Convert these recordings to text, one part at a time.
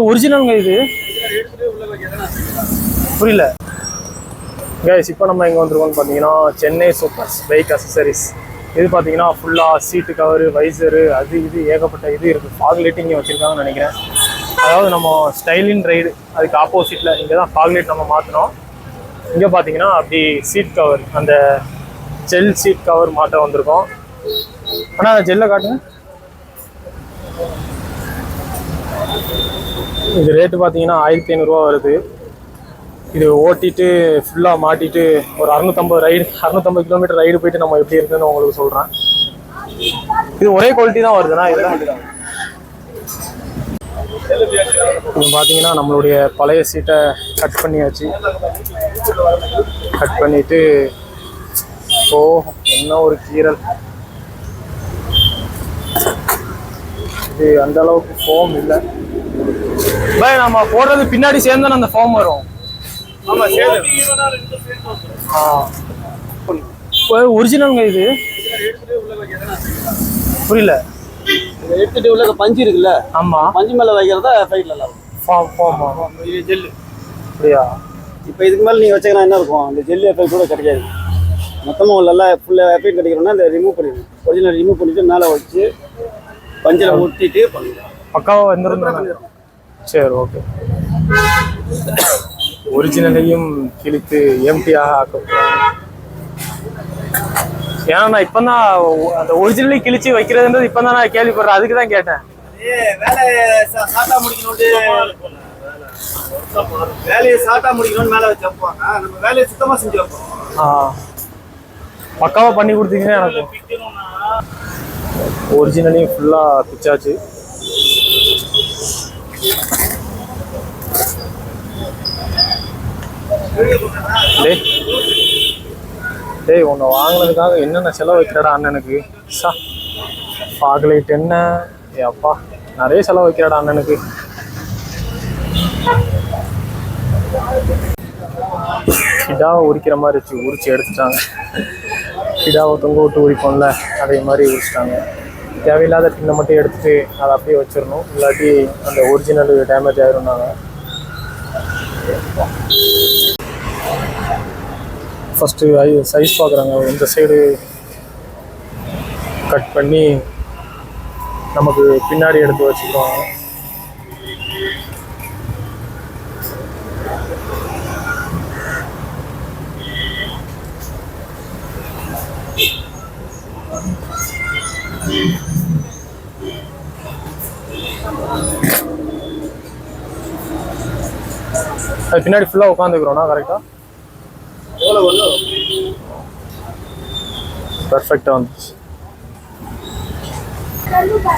ஒரிஜினல்ங்க இது. புரியல கைஸ். இப்போ நம்ம எங்கே வந்துருக்கோம்னு பார்த்தீங்கன்னா சென்னை சூப்பர்ஸ் பைக் அசசரிஸ். இது பார்த்தீங்கன்னா ஃபுல்லாக சீட்டு கவரு, வைசரு, அது இது ஏகப்பட்ட இது இருக்குது. ஃபாக் லைட் இங்கே வச்சுருக்காங்கன்னு நினைக்கிறேன். அதாவது நம்ம ஸ்டைலின் ரைடு அதுக்கு ஆப்போசிட்டில் இங்கே தான் ஃபாக் லைட் நம்ம மாற்றினோம். இங்கே பார்த்தீங்கன்னா அப்படி சீட் கவர், அந்த ஜெல் சீட் கவர் மாட்ட வந்திருக்கோம். ஆனால் அந்த ஜெல்லை காட்டுங்க. இது ரேட்டு பார்த்தீங்கன்னா 1500 ரூபா வருது. இது ஓட்டிட்டு ஃபுல்லாக மாட்டிட்டு ஒரு 650 கிலோமீட்டர் ரைடு போயிட்டு நம்ம எப்படி இருக்குன்னு உங்களுக்கு சொல்கிறேன். இது ஒரே குவாலிட்டி தான் வருதுண்ணா. இதெல்லாம் இது பார்த்தீங்கன்னா நம்மளுடைய பழைய சீட்டை கட் பண்ணியாச்சு. கட் பண்ணிட்டு என்ன ஒரு கீரல். இது அந்த அளவுக்கு ஃபோம் இல்லை பாய். நம்ம போடுறது பின்னாடி சேர்ந்தானே அந்த ஃபோம் வரும். ஒரிஜினல்ங்க இது. புரியல. எடுத்துட்டு உள்ள பஞ்சு இருக்குல்ல, ஆமா, பஞ்சு மேல வைக்கிறதா சைடுல ஜெல்லு. அப்படியா? இப்போ இதுக்கு மேலே நீங்கள் வச்சுக்கலாம் என்ன இருக்கும், அந்த ஜெல்லு எஃபெக்ட் கூட கிடைக்காது. மொத்தமாக உள்ள ஃபுல்லாக எஃபெக்ட் கிடைக்கணும்னா இந்த ரிமூவ் பண்ணிடணும். ஒரிஜினல் ரிமூவ் பண்ணிட்டு மேலே வச்சு பஞ்சில் ஒட்டிட்டு பண்ணிடலாம். பக்காவாக வந்துடும். சரி, ஓகே. ஒரிஜினலையும் கிழித்து எம்டியாக ஆக்கப்போம். ஏன்னா நான் இப்போ தான் அந்த ஒரிஜினலையும் கிழிச்சு வைக்கிறதுன்றது இப்போ தான் நான் கேள்விப்படுறேன். அதுக்கு தான் கேட்டேன். வேலையை சாட்டா முடிக்கணும்னு மேலே வச்சு வைப்பாங்க. நம்ம வேலையை சுத்தமாக செஞ்சு வைப்போம். பக்காவாக பண்ணி கொடுத்தீங்கன்னா எனக்கு. ஒரிஜினலையும் ஃபுல்லாக பிச்சாச்சு. டேய் உன்னை வாங்கினதுக்காக என்னென்ன செலவு வைக்கிறடா அண்ணனுக்கு. ஃபாக் லைட் என்ன அப்பா, நிறைய செலவு வைக்கிறடா அண்ணனுக்கு. கிடாவை உரிக்கிற மாதிரி வச்சு உரிச்சு எடுத்துட்டாங்க. கிடாவை தொங்க விட்டு உரிப்போம்ல, அதே மாதிரி உரிச்சிட்டாங்க. தேவையில்லாத பின்னை மட்டும் எடுத்துட்டு அதை அப்படியே வச்சிடணும். இல்லாட்டி அந்த ஒரிஜினல் டேமேஜ் ஆயிரும். நாங்கள் ஃபஸ்ட்டு சைஸ் பார்க்குறாங்க. இந்த சைடு கட் பண்ணி நமக்கு பின்னாடி எடுத்து வச்சுக்குவாங்க. அது பின்னாடி ஃபுல்லாக உட்காந்துக்கிறோண்ணா. கரெக்டாக பர்ஃபெக்டாக வந்துச்சு.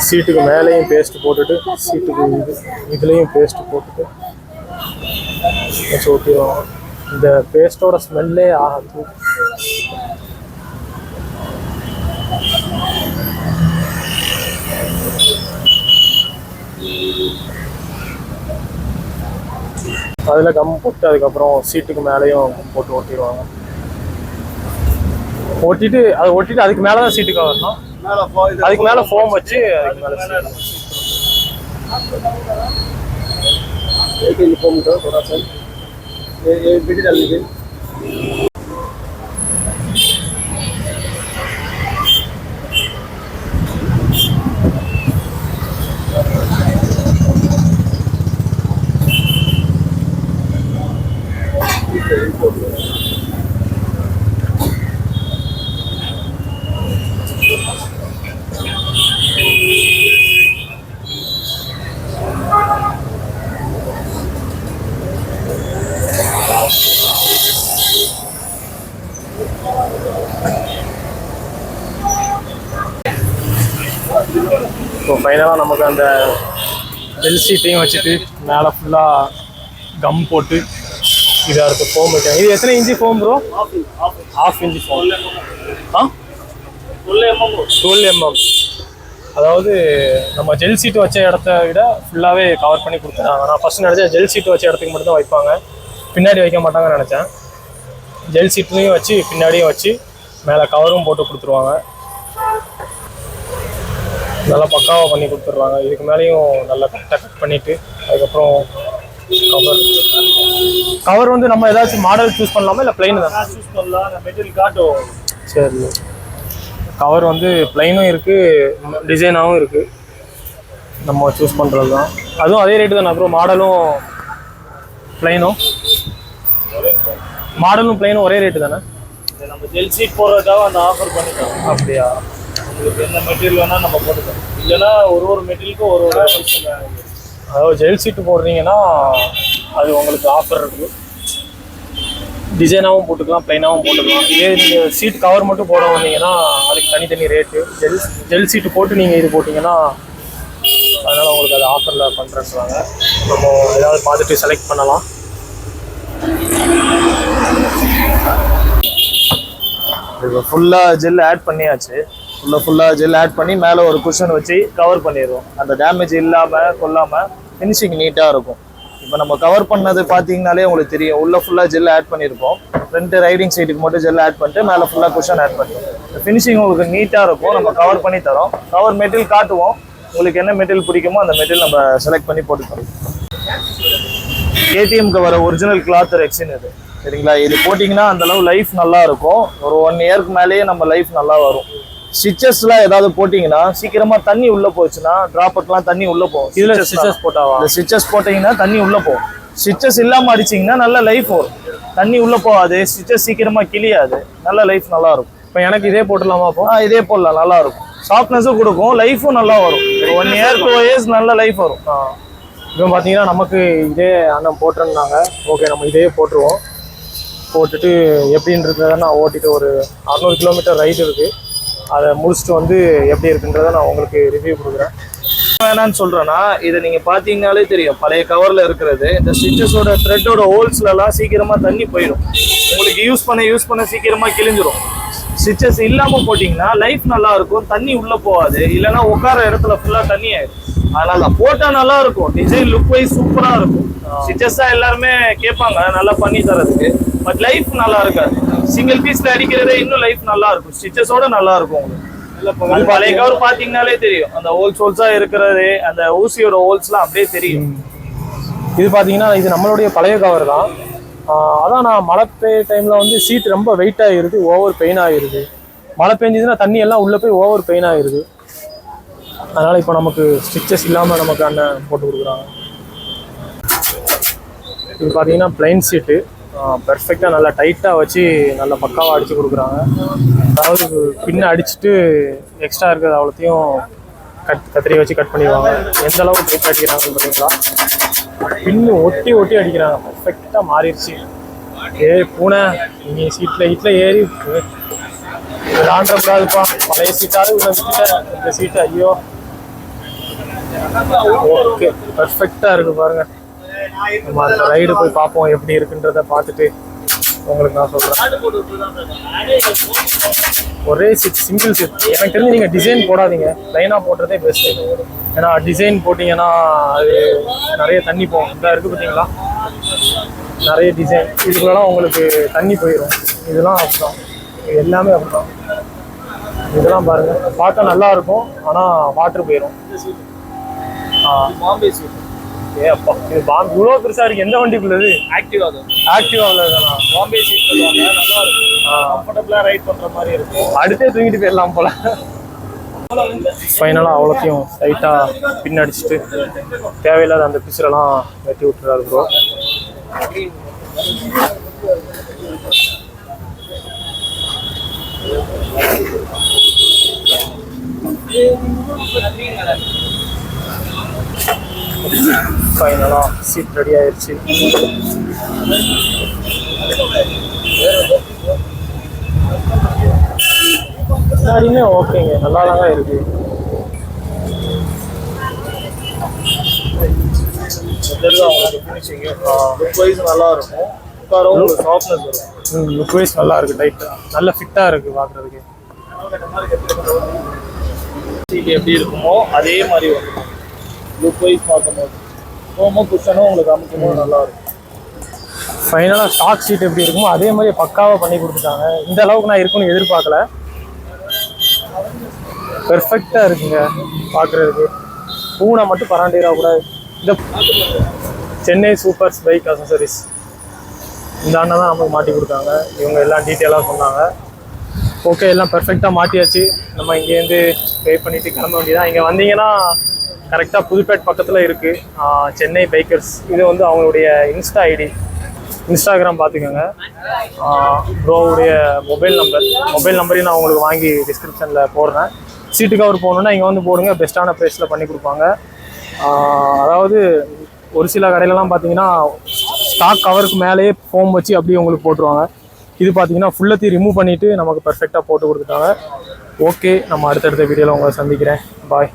சீட்டுக்கு மேலேயும் பேஸ்ட் போட்டுட்டு, சீட்டுக்கு இதுலேயும் பேஸ்ட் போட்டுட்டு வச்சு ஓட்டிடுவோம். இந்த பேஸ்ட்டோட ஸ்மெல்லே ஆகாது. அதில் கம் போட்டு அதுக்கப்புறம் சீட்டுக்கு மேலேயும் போட்டு ஓட்டிடுவாங்க. ஓட்டிட்டு அதுக்கு மேலே தான் சீட்டுக்கு வரணும். அதுக்கு மேலே ஃபோம் வச்சு அதுக்கு மேலே இப்போ ஃபைனலாக நமக்கு அந்த பெல் சீட்டையும் வச்சுட்டு மேலே ஃபுல்லாக கம் போட்டு இதாக இருக்குது. ஃபோம் வைக்கிறேன். இது எத்தனை inch foam bro? ½ inch foam. 12 mm. அதாவது நம்ம ஜெல் சீட்டு வச்ச இடத்த விட ஃபுல்லாகவே கவர் பண்ணி கொடுத்துட்டாங்க. நான் ஃபஸ்ட்டு நினச்சேன் ஜெல் சீட்டு வச்ச இடத்துக்கு மட்டும் தான் வைப்பாங்க, பின்னாடி வைக்க மாட்டாங்கன்னு நினச்சேன். ஜெல் சீட்லேயும் வச்சு பின்னாடியும் வச்சு மேலே கவரும் போட்டு கொடுத்துருவாங்க. நல்லா பக்காவாக பண்ணி கொடுத்துட்றாங்க. இதுக்கு மேலேயும் நல்லா கரெக்டாக கட் பண்ணிவிட்டு அதுக்கப்புறம் கவர் வந்து நம்ம ஏதாச்சும் மாடல் சூஸ் பண்ணலாமா இல்லை பிளைன் தான் சூஸ் பண்ணலாம். மெட்டீரியல் காட்டும். சரி, கவர் வந்து பிளைனும் இருக்குது டிசைனாகவும் இருக்குது, நம்ம சூஸ் பண்ணுறது தான். அதுவும் அதே ரேட்டு தானே அப்புறம் மாடலும் பிளைனும் ஒரே ரேட்டு தானே? நம்ம ஜெல் சீட் போடுறதுக்காக அந்த ஆஃபர் பண்ணிட்டோம். அப்படியா? உங்களுக்கு எந்த மெட்டீரியல் வேணால் நம்ம போட்டுக்கலாம். இல்லைன்னா ஒரு மெட்டீரியலுக்கும் ஒரு அதாவது ஜெல் சீட்டு போடுறீங்கன்னா அது உங்களுக்கு ஆஃபர் இருக்குது. டிசைனாகவும் போட்டுக்கலாம், பிளைனாகவும் போட்டுக்கலாம். இதே நீங்கள் சீட் கவர் மட்டும் போட வந்தீங்கன்னா அதுக்கு தனித்தனி ரேட்டு. ஜெல் சீட்டு போட்டு நீங்கள் இது போட்டிங்கன்னா அதனால் உங்களுக்கு அது ஆஃபரில் பண்ணுறேன்றாங்க. நம்ம ஏதாவது பார்த்துட்டு செலக்ட் பண்ணலாம். இப்போ ஃபுல்லாக ஜெல் ஆட் பண்ணியாச்சு. ஃபுல்லாக ஜெல் ஆட் பண்ணி மேலே ஒரு குஷன் வச்சு கவர் பண்ணிடுவோம். அந்த டேமேஜ் இல்லாமல் கொல்லாமல் ஃபினிஷிங் நீட்டாக இருக்கும். இப்போ நம்ம கவர் பண்ணது பார்த்தீங்கனாலே உங்களுக்கு தெரியும். உள்ளே ஃபுல்லாக ஜெல் ஆட் பண்ணியிருக்கோம். ஃப்ரண்ட் ரைடிங் சைடுக்கு மட்டும் ஜெல் ஆட் பண்ணிட்டு மேலே ஃபுல்லாக குஷன் ஆட் பண்ணிடுவோம். ஃபினிஷிங் உங்களுக்கு நீட்டாக இருக்கும். நம்ம கவர் பண்ணி தரோம். கவர் மெட்டீரியல் காட்டுவோம். உங்களுக்கு என்ன மெட்டீரியல் பிடிக்குமோ அந்த மெட்டீரியல் நம்ம செலக்ட் பண்ணி போட்டுக்கிறோம். கேடிஎம்க்கு வர ஒரிஜினல் கிளாத் ரெக்ஸின் இது, சரிங்களா? இது போட்டிங்கன்னா அந்தளவு லைஃப் நல்லா இருக்கும். ஒரு 1 இயருக்கு மேலேயே நம்ம லைஃப் நல்லா வரும். ஸ்டிச்சஸ்லாம் ஏதாவது போட்டிங்கன்னா சீக்கிரமாக தண்ணி உள்ளே போச்சுன்னா ட்ராப்பர்லாம் தண்ணி உள்ளே போகும். இதில் ஸ்டிச்சஸ் போட்டாவா? இந்த ஸ்டிச்சஸ் போட்டிங்கன்னா தண்ணி உள்ளே போகும். ஸ்டிச்சஸ் இல்லாமல் அடிச்சிங்கன்னா நல்ல லைஃப் வரும். தண்ணி உள்ளே போகாது, ஸ்டிச்சஸ் சீக்கிரமாக கிளியாது, நல்ல லைஃப் நல்லா இருக்கும். இப்போ எனக்கு இதே போட்டுடலாமா? அப்போ இதே போடலாம், நல்லா இருக்கும். சாஃப்ட்னஸும் கொடுக்கும், லைஃபும் நல்லா வரும். 1 இயர் 2 இயர்ஸ் நல்ல லைஃப் வரும். இப்போ பார்த்தீங்கன்னா நமக்கு இதே அண்ணன் போட்டிருந்தாங்க. ஓகே, நம்ம இதே போட்டுருவோம். போட்டுட்டு எப்படின்றத நான் ஓட்டிட்டு ஒரு 600 கிலோமீட்டர் ரைடு இருக்குது. அதை முடிச்சுட்டு வந்து எப்படி இருக்குன்றதை நான் உங்களுக்கு ரிவ்யூ கொடுக்குறேன். வேணான்னு சொல்கிறேன்னா இதை நீங்கள் பார்த்தீங்கன்னாலே தெரியும். பழைய கவரில் இருக்கிறது இந்த ஸ்டிச்சஸோட த்ரெட்டோட ஹோல்ஸ்லலாம் சீக்கிரமாக தண்ணி போயிடும். உங்களுக்கு யூஸ் பண்ண சீக்கிரமாக கிழிஞ்சிரும். ஸ்டிச்சஸ் இல்லாமல் போட்டிங்கன்னா லைஃப் நல்லா இருக்கும், தண்ணி உள்ளே போகாது. இல்லைன்னா உட்கார இடத்துல ஃபுல்லாக தண்ணி ஆயிடும். அதனால போட்டால் நல்லா இருக்கும். டிசைன் லுக் வைஸ் சூப்பராக இருக்கும். ஸ்டிச்சஸாக எல்லாருமே கேட்பாங்க நல்லா பண்ணி தரதுக்கு. பட் லைஃப் நல்லா இருக்காது. சிங்கிள் பீஸ்ல அடிக்கிறதே இன்னும் லைஃப் நல்லா இருக்கும். ஸ்டிச்சஸோட நல்லா இருக்கும். உங்களுக்கு பழைய கவர் பார்த்தீங்கன்னாலே தெரியும். அந்த ஹோல்ஸா இருக்கிறது, அந்த ஊசியோட ஹோல்ஸ்லாம் அப்படியே தெரியும். இது பார்த்தீங்கன்னா இது நம்மளுடைய பழைய கவர் தான். அதான் நான் மழை பெய்ய டைமில் வந்து சீட் ரொம்ப வெயிட் ஆகிருது, ஓவர் பெயின் ஆகிருது. மழை பெஞ்சதுன்னா தண்ணி எல்லாம் உள்ளே போய் ஓவர் பெயின் ஆகிருது. அதனால் இப்போ நமக்கு ஸ்டிச்சஸ் இல்லாமல் நமக்கு அண்ணன் போட்டு கொடுக்குறாங்க. இது பார்த்தீங்கன்னா பிளைன் சீட்டு பெர்ஃபெக்டாக நல்லா டைட்டாக வச்சு நல்லா பக்காவாக அடித்து கொடுக்குறாங்க. அதாவது பின்ன அடிச்சுட்டு எக்ஸ்ட்ரா இருக்கிறது அவ்வளோத்தையும் கத்திரி வச்சு கட் பண்ணிடுவாங்க. எந்த அளவுக்கு டைட்டாக அடிக்கிறாங்கன்னு பார்த்தீங்களா? பின்னு ஒட்டி அடிக்கிறாங்க. பெர்ஃபெக்டாக மாறிடுச்சு. பூனை நீ சீட்டில் ஏறி விளாண்டக்கூடாதுப்பா. பழைய சீட்டாவது இவ்வளோ விட்டுட்டேன். இந்த சீட்டு ஐயோ ஓகே பெர்ஃபெக்டாக இருக்குது பாருங்கள். நம்ம அந்த ரைடு போய் பார்ப்போம் எப்படி இருக்குன்றத பார்த்துட்டு உங்களுக்கு நான் சொல்கிறேன். ஒரே சீட், சிங்கிள் சீட். எனக்கு தெரிஞ்சு நீங்கள் டிசைன் போடாதீங்க, லைனாக போடுறதே பெஸ்ட்டு. ஏன்னா டிசைன் போட்டிங்கன்னா அது நிறைய தண்ணி போகும். இதாக இருக்குது பார்த்தீங்களா, நிறைய டிசைன். இதுக்குள்ளலாம் உங்களுக்கு தண்ணி போயிடும். இதெல்லாம் அப்படிதான், இது எல்லாமே அப்படிதான். இதெல்லாம் பாருங்கள், பார்க்க நல்லா இருக்கும் ஆனால் வாட்டர் போயிடும். பாம்பே சீட். அப்பா இது பாம்பே இவ்வளோ பெருசாக இருக்குது. எந்த வண்டிக்குள்ள இது? ஆக்டிவாவில் தானா? பாம்பே சீட் நல்லா இருக்கும். கம்ஃபர்டபுளாக ரைட் பண்ணுற மாதிரி இருக்கும். அடுத்தே தூங்கிட்டு போயிடலாம் போல. ஃபைனலாக அவ்வளோத்தையும் லைட்டாக பின்னடிச்சுட்டு தேவையில்லாத அந்த பிசுரெல்லாம் வெட்டி விட்டுறாரு ப்ரோ. ஃபைனலாக சீட் ரெடி ஆயிடுச்சு. எல்லாருமே ஓகேங்க, நல்லா தாங்க இருக்கு. லுக் வைஸ் நல்லா இருக்கும். உட்காரவும் சாஃப்ட்னஸ் வரும். லுக் வைஸ் நல்லா இருக்கு, டைட்டாக நல்ல ஃபிட்டாக இருக்கு பார்க்குறதுக்கு. சீட் எப்படி இருக்குமோ அதே மாதிரி வரும். லுக் வைஸ் பார்க்கும்போது ரொம்ப குஷனும் உங்களுக்கு அமைக்கும்போது நல்லா இருக்கும். ஃபைனலாக ஸ்டாக் சீட் எப்படி இருக்குமோ அதே மாதிரி பக்காவாக பண்ணி கொடுத்துட்டாங்க. இந்த அளவுக்கு நான் இருக்குன்னு எதிர்பார்க்கல. பெர்ஃபெக்டாக இருக்குங்க பார்க்குறதுக்கு. பூனை மட்டும் பராண்டிடக்கூடாது. இந்த சென்னை சூப்பர்ஸ் பைக் அசசரிஸ் இந்த அண்ணன் தான் நமக்கு மாட்டி கொடுத்தாங்க. இவங்க எல்லாம் டீட்டெயிலாக சொன்னாங்க. ஓகே, எல்லாம் பெர்ஃபெக்டாக மாட்டியாச்சு. நம்ம இங்கேருந்து பே பண்ணிவிட்டு கிளம்ப வேண்டியதான். இங்கே வந்தீங்கன்னா கரெக்டாக புதுப்பேட் பக்கத்தில் இருக்குது சென்னை பைக்கர்ஸ். இது வந்து அவங்களுடைய இன்ஸ்டா ஐடி, இன்ஸ்டாகிராம் பார்த்துக்கோங்க. ப்ரோவுடைய மொபைல் நம்பரையும் நான் உங்களுக்கு வாங்கி டிஸ்கிரிப்ஷனில் போடுறேன். சீட்டு கவர் போகணுன்னா இங்கே வந்து போடுங்க, பெஸ்ட்டான ப்ரைஸில் பண்ணி கொடுப்பாங்க. அதாவது ஒரு சில கடையிலலாம் பார்த்தீங்கன்னா ஸ்டாக் கவருக்கு மேலேயே ஃபோம் வச்சு அப்படியே உங்களுக்கு போட்டுருவாங்க. இது பார்த்தீங்கன்னா ஃபுல்லத்தையும் ரிமூவ் பண்ணிவிட்டு நமக்கு பெர்ஃபெக்டாக போட்டு கொடுத்துட்டாங்க. ஓகே, நம்ம அடுத்தடுத்த வீடியோவில் உங்களை சந்திக்கிறேன். பாய்.